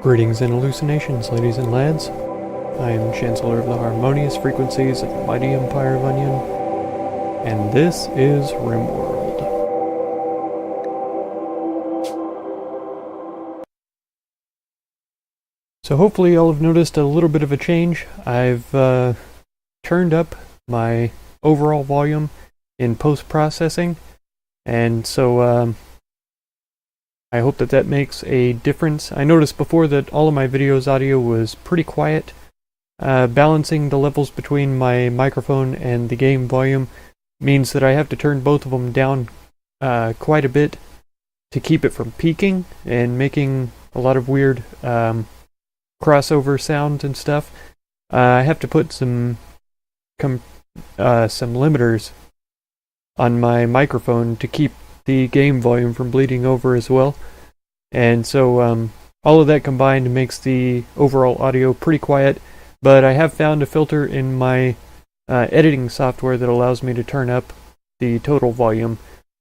Greetings and hallucinations, ladies and lads. I am Chancellor of the Harmonious Frequencies of the Mighty Empire of Onion, and this is RimWorld. So hopefully y'all have noticed a little bit of a change. I've turned up my overall volume in post-processing, and so I hope that makes a difference. I noticed before that all of my videos' audio was pretty quiet. Balancing the levels between my microphone and the game volume means that I have to turn both of them down quite a bit to keep it from peaking and making a lot of weird crossover sounds and stuff. I have to put some limiters on my microphone to keep the game volume from bleeding over as well, and so all of that combined makes the overall audio pretty quiet, but I have found a filter in my editing software that allows me to turn up the total volume.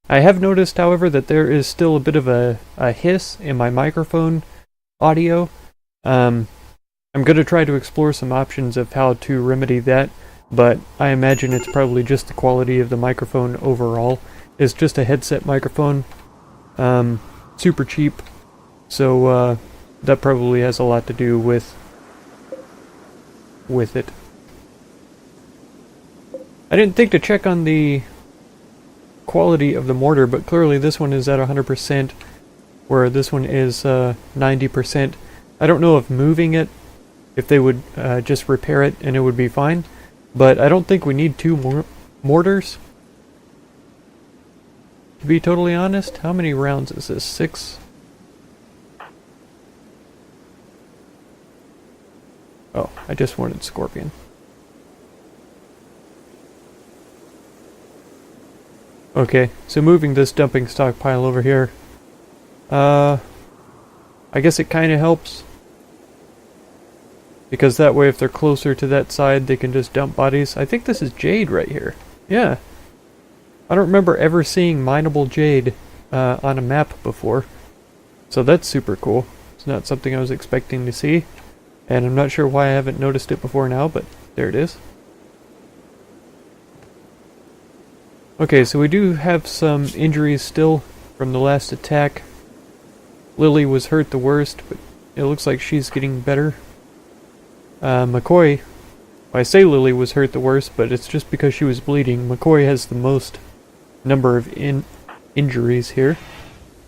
I have noticed, however, that there is still a bit of a hiss in my microphone audio. I'm going to try to explore some options of how to remedy that, but I imagine it's probably just the quality of the microphone overall. It's just a headset microphone, super cheap, so that probably has a lot to do with it. I didn't think to check on the quality of the mortar, but clearly this one is at 100%, where this one is 90%. I don't know if moving it, if they would just repair it and it would be fine, but I don't think we need two mortars. To be totally honest, how many rounds is this? 6? Oh, I just wanted Scorpion. Okay, so moving this dumping stockpile over here. I guess it kind of helps, because that way if they're closer to that side, they can just dump bodies. I think this is jade right here. Yeah. I don't remember ever seeing mineable jade on a map before, so that's super cool. It's not something I was expecting to see, and I'm not sure why I haven't noticed it before now, but there it is. Okay, so we do have some injuries still from the last attack. Lily was hurt the worst, but it looks like she's getting better. McCoy, well, I say Lily was hurt the worst, but it's just because she was bleeding. McCoy has the most number of injuries here,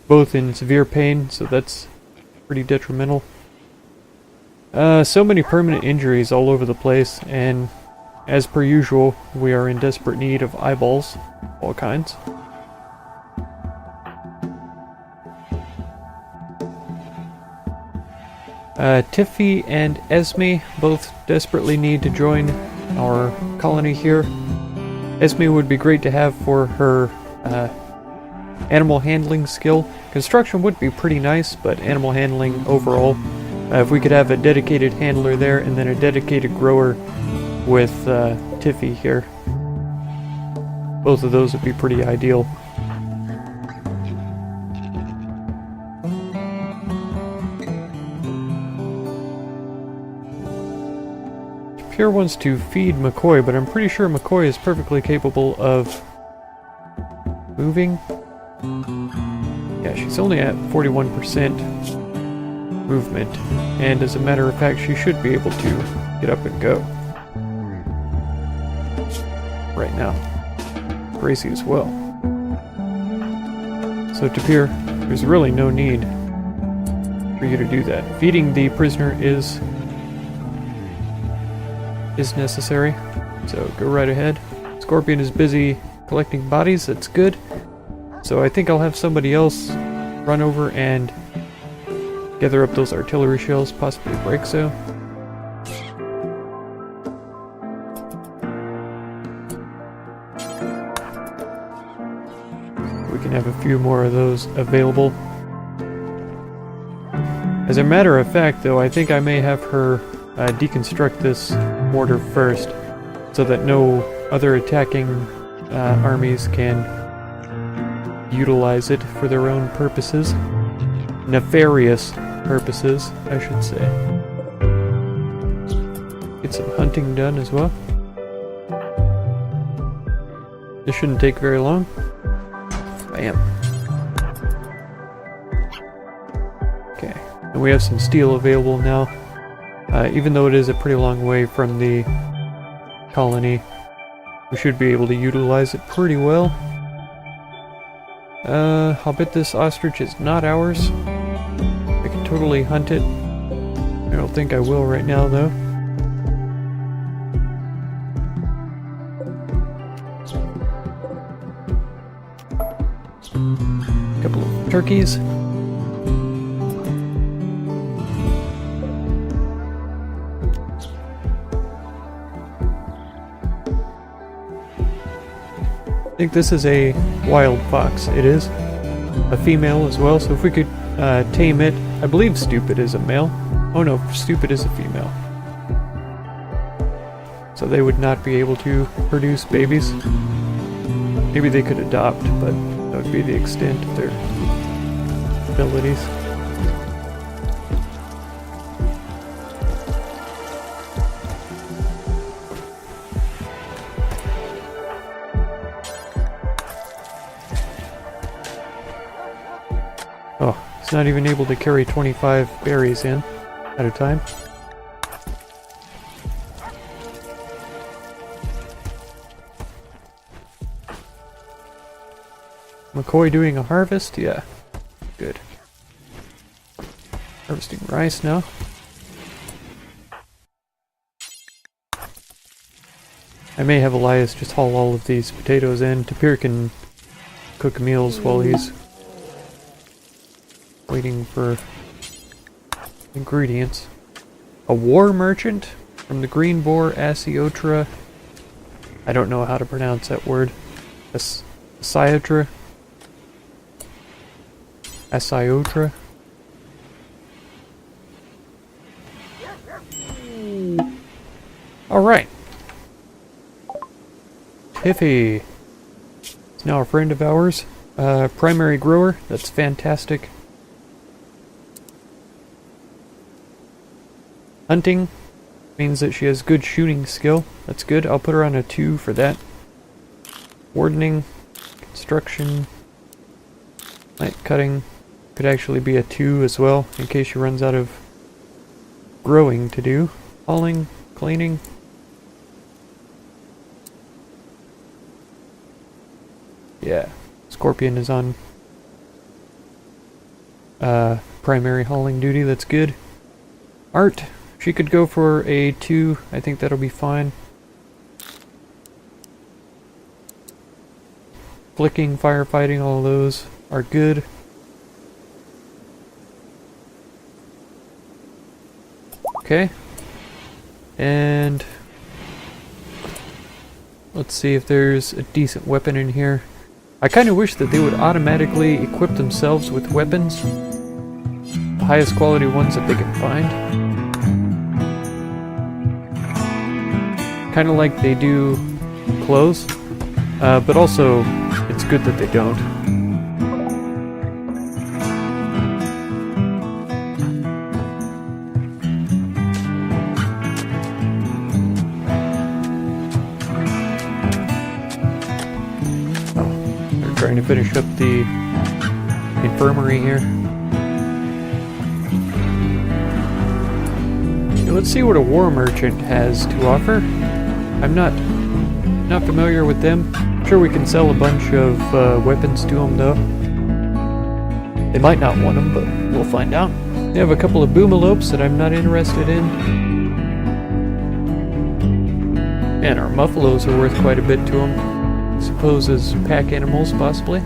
both in severe pain, so that's pretty detrimental. So many permanent injuries all over the place, and as per usual, we are in desperate need of eyeballs, all kinds. Tiffy and Esme both desperately need to join our colony here. Esme would be great to have for her animal handling skill. Construction would be pretty nice, but animal handling overall, if we could have a dedicated handler there and then a dedicated grower with Tiffy here, both of those would be pretty ideal. Pure wants to feed McCoy, but I'm pretty sure McCoy is perfectly capable of moving. Yeah, she's only at 41% movement, and as a matter of fact, she should be able to get up and go right now. Gracie as well. So Tapir, there's really no need for you to do that. Feeding the prisoner is necessary, so go right ahead. Scorpion is busy collecting bodies, that's good. So I think I'll have somebody else run over and gather up those artillery shells, possibly Breakso. We can have a few more of those available. As a matter of fact, though, I think I may have her deconstruct this mortar first, so that no other attacking armies can utilize it for their own purposes. Nefarious purposes, I should say. Get some hunting done as well. This shouldn't take very long. Bam. Okay, and we have some steel available now. Even though it is a pretty long way from the colony, we should be able to utilize it pretty well. I'll bet this ostrich is not ours. I can totally hunt it. I don't think I will right now, though. Couple of turkeys. I think this is a wild fox. It is a female as well, so if we could tame it. I believe Stupid is a male. Oh no, Stupid is a female. So they would not be able to produce babies. Maybe they could adopt, but that would be the extent of their abilities. Oh, he's not even able to carry 25 berries in at a time. McCoy doing a harvest? Yeah. Good. Harvesting rice now. I may have Elias just haul all of these potatoes in. Tapir can cook meals while he's waiting for ingredients. A war merchant from the Green Boar Asiotra. I don't know how to pronounce that word. Asiotra. Asiotra. Alright. Tiffy is now a friend of ours. Primary grower. That's fantastic. Hunting means that she has good shooting skill. That's good. I'll put her on a 2 for that. Wardening, construction, light cutting could actually be a 2 as well, in case she runs out of growing to do. Hauling, cleaning. Yeah, Scorpion is on primary hauling duty. That's good. Art. She could go for a 2. I think that'll be fine. Flicking, firefighting, all those are good. Okay. And let's see if there's a decent weapon in here. I kind of wish that they would automatically equip themselves with weapons. The highest quality ones that they can find. Kind of like they do clothes, but also it's good that they don't. Oh, they're trying to finish up the infirmary here. Let's see what a war merchant has to offer. I'm not familiar with them. I'm sure we can sell a bunch of weapons to them, though. They might not want them, but we'll find out. They have a couple of boomalopes that I'm not interested in. And our muffaloes are worth quite a bit to them. I suppose as pack animals, possibly.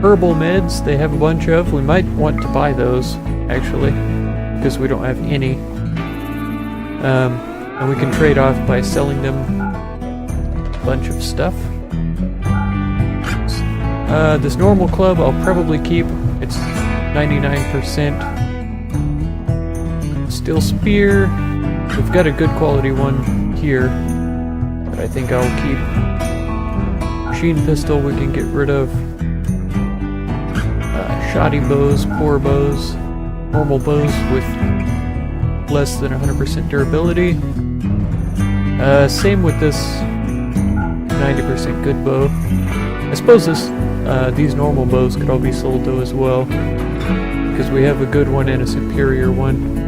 Herbal meds, they have a bunch of. We might want to buy those, actually, because we don't have any. And we can trade off by selling them a bunch of stuff. This normal club I'll probably keep. It's 99%. Steel spear. We've got a good quality one here that I think I'll keep. Machine pistol we can get rid of. Shoddy bows, poor bows. normal bows with less than 100% durability. Same with this 90% good bow. I suppose these normal bows could all be sold though as well, because we have a good one and a superior one.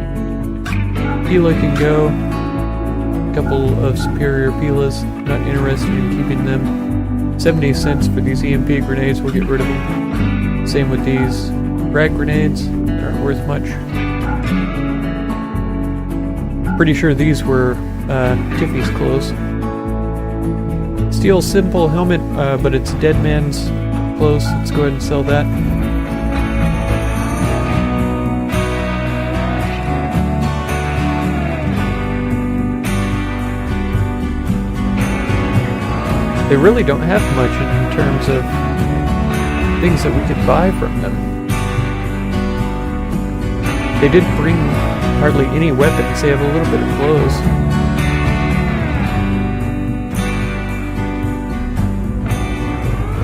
Pila can go. A couple of superior Pilas, not interested in keeping them. 70 cents for these EMP grenades, we'll get rid of them. Same with these frag grenades, they aren't worth much. Pretty sure these were Tiffy's clothes. Steel simple helmet, but it's Dead Man's clothes. Let's go ahead and sell that. They really don't have much in terms of things that we could buy from them. They didn't bring hardly any weapons. They have a little bit of clothes.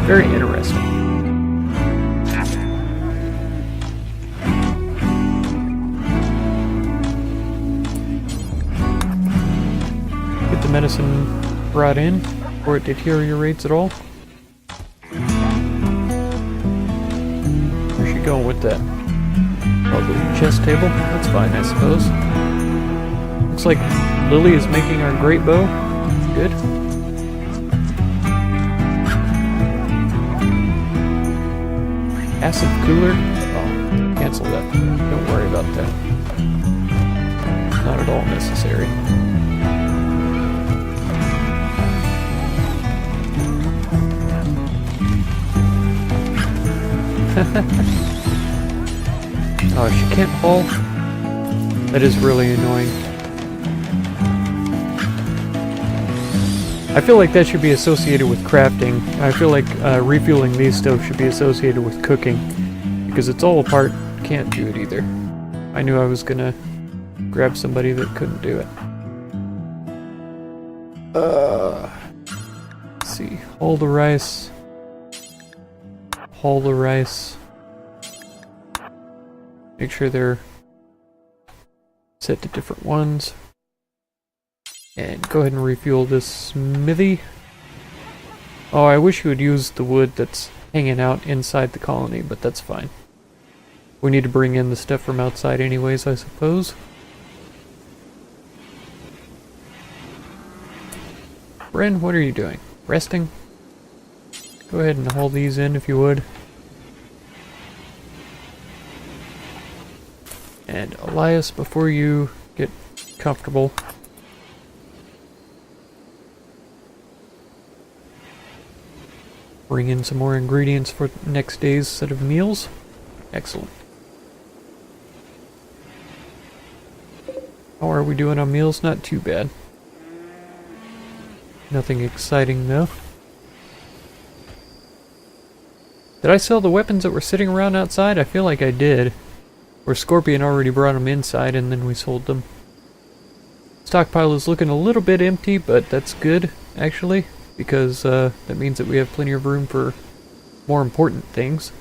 Very interesting. Get the medicine brought in before it deteriorates at all. Where's she going with that? Oh, the chest table? That's fine, I suppose. Looks like Lily is making our great bow. Good. Acid cooler? Oh, cancel that. Don't worry about that. Not at all necessary. Oh, she can't fall? That is really annoying. I feel like that should be associated with crafting. I feel like refueling these stoves should be associated with cooking. Because it's all apart, can't do it either. I knew I was gonna grab somebody that couldn't do it. Let's see. Haul the rice. Haul the rice. Make sure they're set to different ones. And go ahead and refuel this smithy. Oh, I wish you would use the wood that's hanging out inside the colony, but that's fine. We need to bring in the stuff from outside anyways, I suppose. Bren, what are you doing? Resting? Go ahead and haul these in if you would. And Elias, before you get comfortable, bring in some more ingredients for next day's set of meals. Excellent. How are we doing on meals? Not too bad. Nothing exciting though. Did I sell the weapons that were sitting around outside? I feel like I did. Or Scorpion already brought them inside and then we sold them. Stockpile is looking a little bit empty, but that's good, actually. Because that means that we have plenty of room for more important things.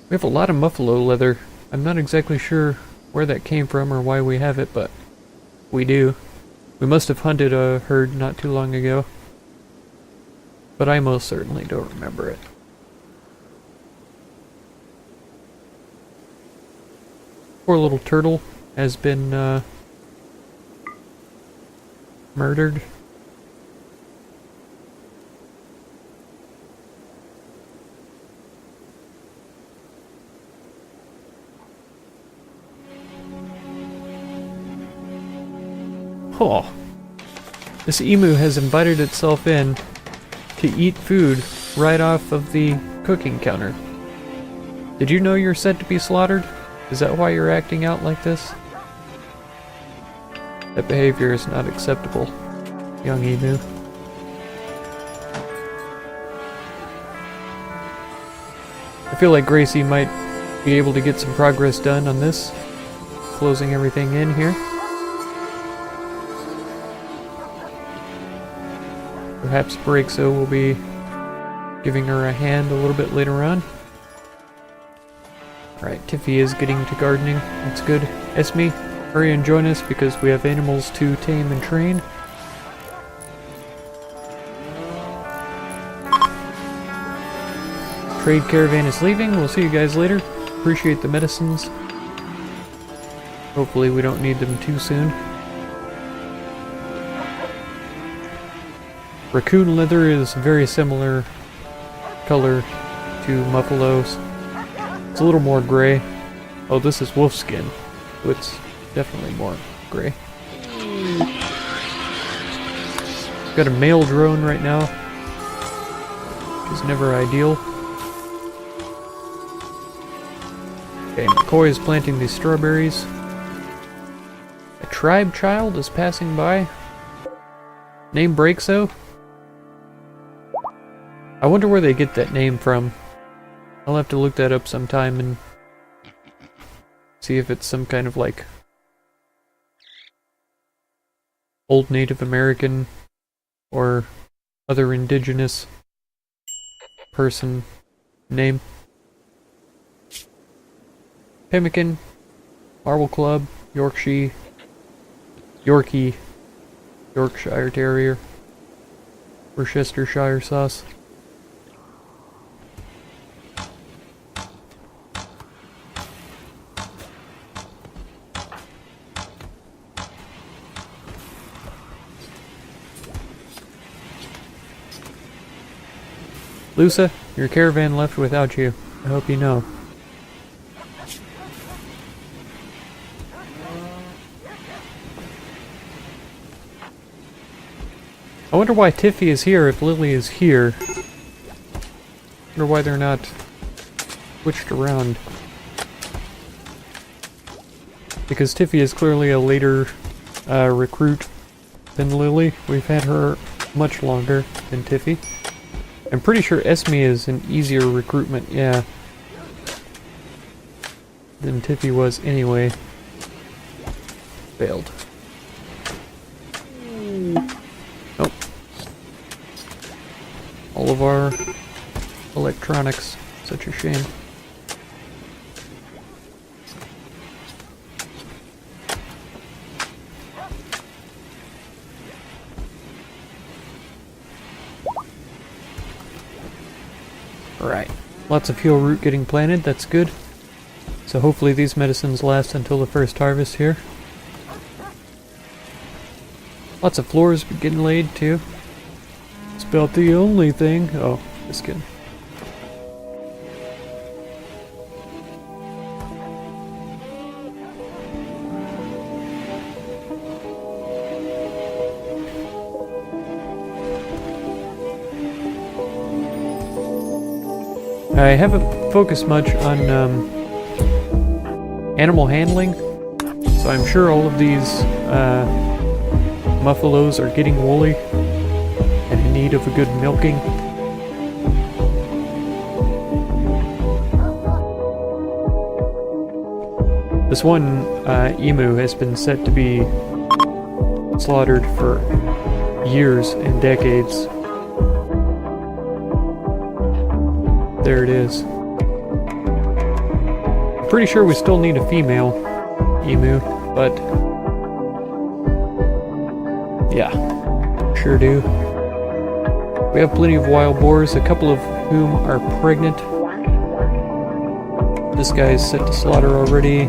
We have a lot of muffalo leather. I'm not exactly sure where that came from or why we have it, but we do. We must have hunted a herd not too long ago. But I most certainly don't remember it. Poor little turtle has been murdered. Oh, this emu has invited itself in to eat food right off of the cooking counter. Did you know you're set to be slaughtered? Is that why you're acting out like this? That behavior is not acceptable, young emu. I feel like Gracie might be able to get some progress done on this. Closing everything in here. Perhaps Braixo will be giving her a hand a little bit later on. Right, Tiffy is getting to gardening. That's good. Esme, hurry and join us because we have animals to tame and train. Trade caravan is leaving. We'll see you guys later. Appreciate the medicines. Hopefully we don't need them too soon. Raccoon leather is very similar color to Muffalo's. It's a little more gray. Oh, this is wolf skin, so it's definitely more gray. Got a male drone right now, which is never ideal. Okay, McCoy is planting these strawberries. A tribe child is passing by. Name Breakso? I wonder where they get that name from. I'll have to look that up sometime and see if it's some kind of like old Native American or other indigenous person name. Pemmican, Marble Club, Yorkshire Terrier, Worcestershire sauce. Lusa, your caravan left without you. I hope you know. I wonder why Tiffy is here if Lily is here. I wonder why they're not switched around. Because Tiffy is clearly a later recruit than Lily. We've had her much longer than Tiffy. I'm pretty sure Esme is an easier recruitment, yeah, than Tiffy was anyway. Failed. Nope. All of our electronics. Such a shame. Alright, lots of heal root getting planted, that's good. So hopefully these medicines last until the first harvest here. Lots of floors getting laid too. It's about the only thing. Oh, just kidding. I haven't focused much on animal handling, so I'm sure all of these muffalos are getting woolly and in need of a good milking. This one emu has been set to be slaughtered for years and decades. There it is. I'm pretty sure we still need a female emu, but yeah, sure do. We have plenty of wild boars, a couple of whom are pregnant. This guy is set to slaughter already.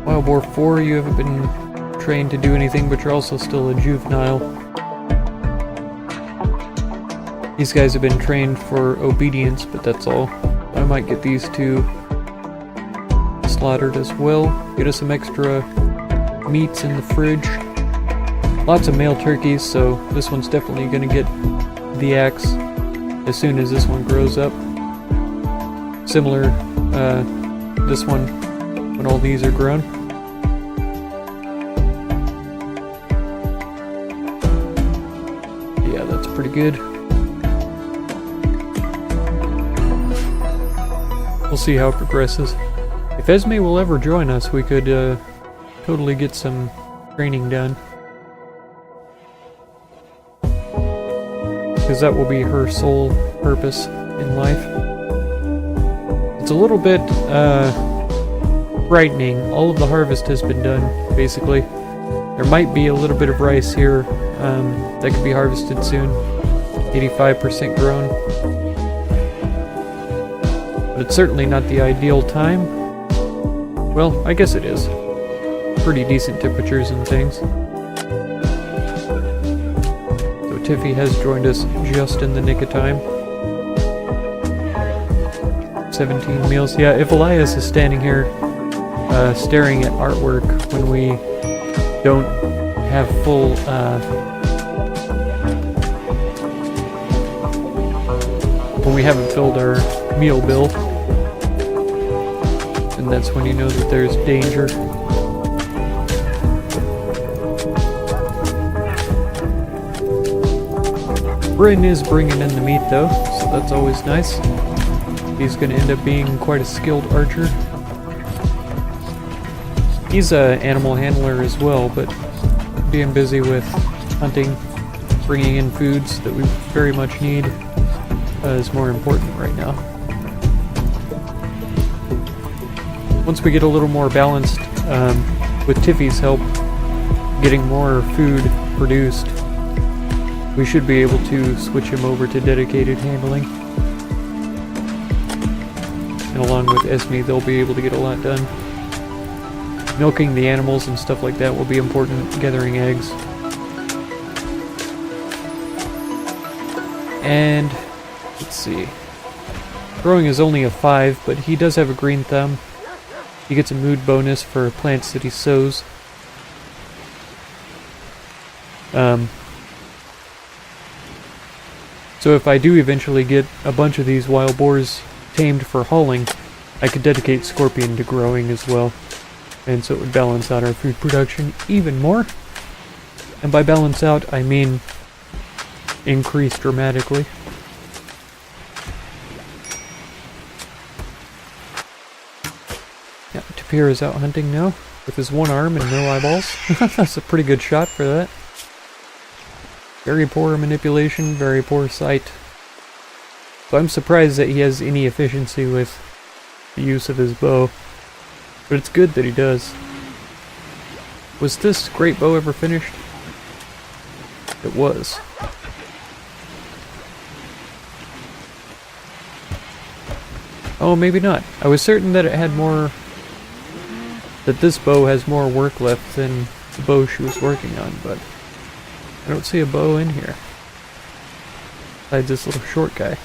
Wild boar 4, you haven't been trained to do anything, but you're also still a juvenile. These guys have been trained for obedience, but that's all. I might get these two slaughtered as well. Get us some extra meats in the fridge. Lots of male turkeys, so this one's definitely going to get the axe as soon as this one grows up. Similar, this one, when all these are grown. Yeah, that's pretty good. We'll see how it progresses. If Esme will ever join us, we could totally get some training done. Because that will be her sole purpose in life. It's a little bit frightening. All of the harvest has been done, basically. There might be a little bit of rice here that could be harvested soon. 85% grown. But it's certainly not the ideal time. Well, I guess it is. Pretty decent temperatures and things. So Tiffy has joined us just in the nick of time. 17 meals. Yeah, if Elias is standing here staring at artwork when we don't have full when we haven't filled our meal bill, and that's when you know that there's danger. Bryn is bringing in the meat though, so that's always nice. He's going to end up being quite a skilled archer. He's an animal handler as well, but being busy with hunting, bringing in foods that we very much need is more important right now. Once we get a little more balanced, with Tiffy's help, getting more food produced, we should be able to switch him over to dedicated handling. And along with Esme, they'll be able to get a lot done. Milking the animals and stuff like that will be important, gathering eggs. And, let's see. Growing is only a 5, but he does have a green thumb. He gets a mood bonus for plants that he sows. So if I do eventually get a bunch of these wild boars tamed for hauling, I could dedicate Scorpion to growing as well. And so it would balance out our food production even more. And by balance out, I mean increase dramatically. Yeah, Tapir is out hunting now with his one arm and no eyeballs. That's a pretty good shot for that. Very poor manipulation, very poor sight. So I'm surprised that he has any efficiency with the use of his bow. But it's good that he does. Was this great bow ever finished? It was. Oh, maybe not. I was certain that it had more... that this bow has more work left than the bow she was working on, but... I don't see a bow in here. Besides this little short guy.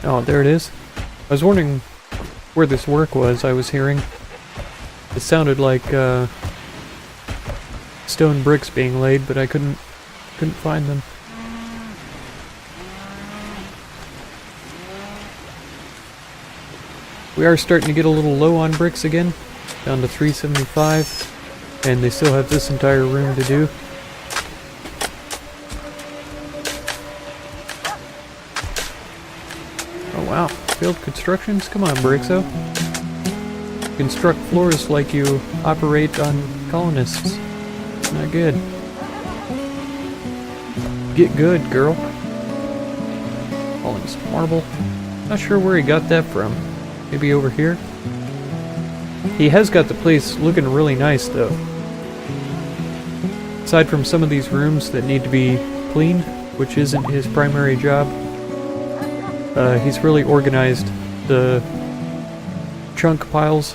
Oh, there it is. I was wondering where this work was I was hearing. It sounded like stone bricks being laid, but I couldn't find them. We are starting to get a little low on bricks again, down to 375, and they still have this entire room to do. Oh wow, failed constructions? Come on, Brixo. Construct floors like you operate on colonists. Not good. Get good, girl. Hauling some marble. Not sure where he got that from. Maybe over here? He has got the place looking really nice, though. Aside from some of these rooms that need to be cleaned, which isn't his primary job, he's really organized the chunk piles.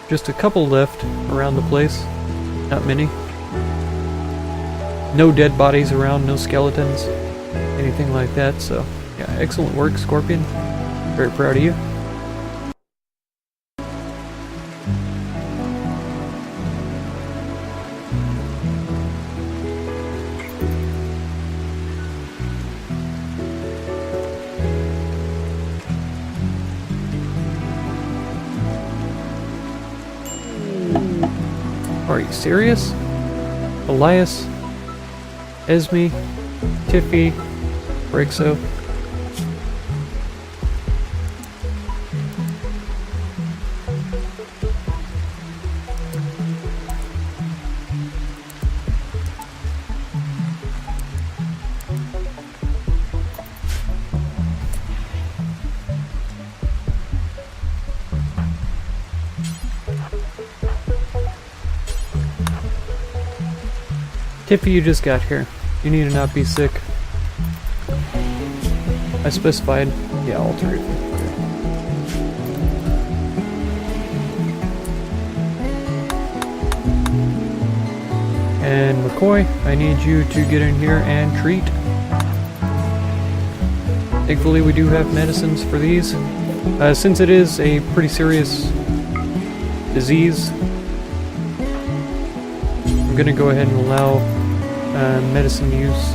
Just a couple left around the place. Not many. No dead bodies around, no skeletons, anything like that, so yeah, excellent work, Scorpion. Very proud of you. Are you serious? Elias, Esme, Tiffy, Brixo. Tiffy, you just got here. You need to not be sick. I specified, yeah, alter it. And McCoy, I need you to get in here and treat. Thankfully we do have medicines for these. Since it is a pretty serious disease, I'm gonna go ahead and allow medicine use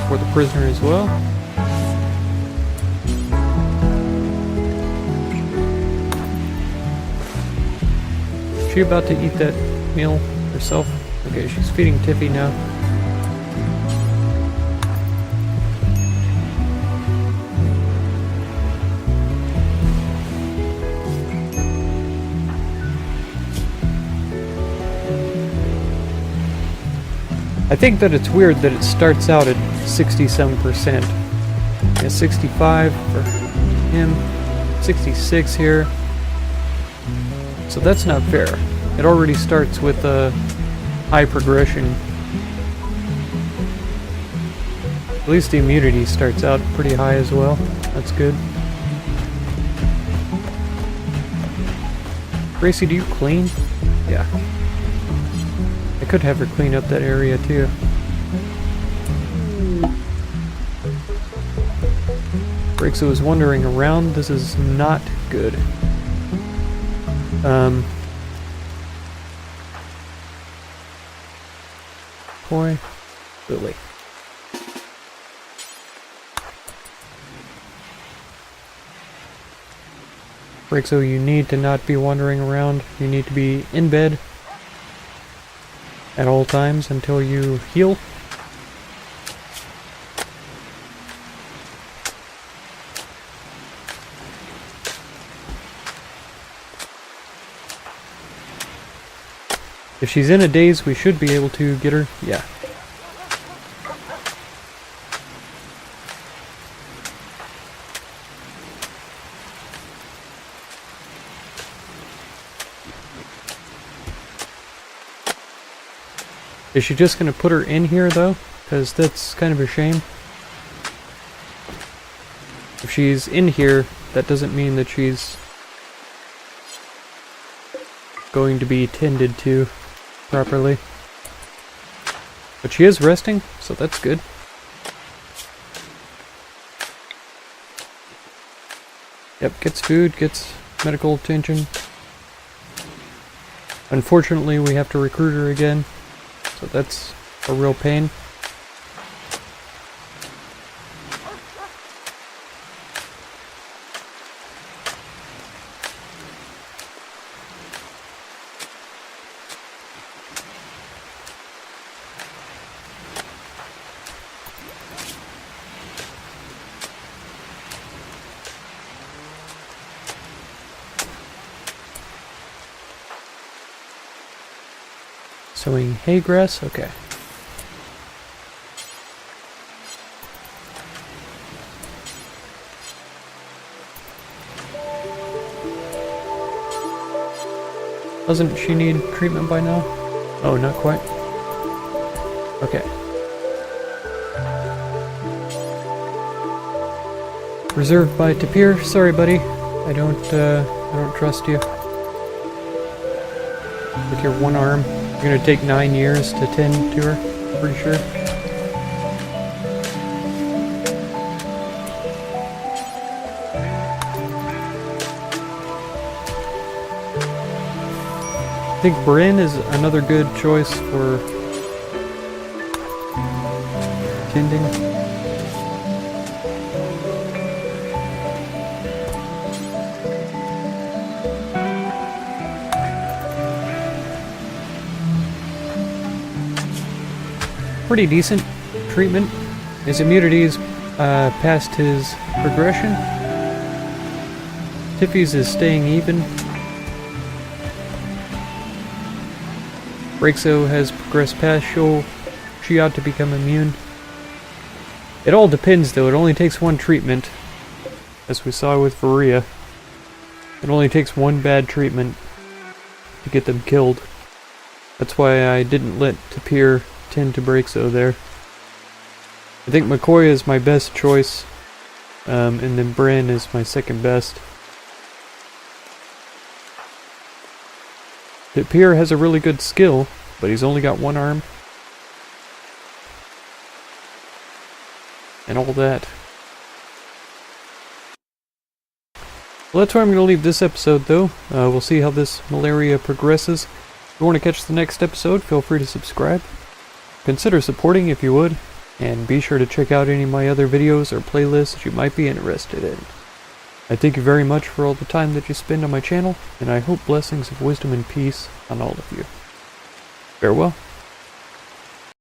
for the prisoner as well. Is she about to eat that meal herself? Okay, she's feeding Tiffy now. I think that it's weird that it starts out at 60-some%. Yeah, 65 for him, 66 here. So that's not fair. It already starts with a high progression. At least the immunity starts out pretty high as well. That's good. Gracie, do you clean? Yeah. I could have her clean up that area too. Braixo is wandering around. This is not good. Boy, Lily. Braixo, you need to not be wandering around. You need to be in bed at all times until you heal. If she's in a daze, we should be able to get her. Yeah. Is she just going to put her in here, though? Because that's kind of a shame. If she's in here, that doesn't mean that she's going to be tended to properly. But she is resting, so that's good. Yep, gets food, gets medical attention. Unfortunately, we have to recruit her again. So that's a real pain. Sowing hay grass? Okay. Doesn't she need treatment by now? Oh, not quite. Okay. Reserved by Tapir. Sorry, buddy. I don't trust you. With your one arm. You're gonna take 9 years to tend to her, pretty sure. I think Bryn is another good choice for tending. Pretty decent treatment. His immunity is past his progression. Tiffy's is staying even. Braixo has progressed past Shoal. She ought to become immune. It all depends though, it only takes one treatment. As we saw with Varia. It only takes one bad treatment to get them killed. That's why I didn't let Tapir tend to break so there. I think McCoy is my best choice, and then Bren is my second best. Pierre has a really good skill, but he's only got one arm. And all that. Well, that's where I'm going to leave this episode, though. We'll see how this malaria progresses. If you want to catch the next episode, feel free to subscribe. Consider supporting if you would, and be sure to check out any of my other videos or playlists you might be interested in. I thank you very much for all the time that you spend on my channel, and I hope blessings of wisdom and peace on all of you. Farewell.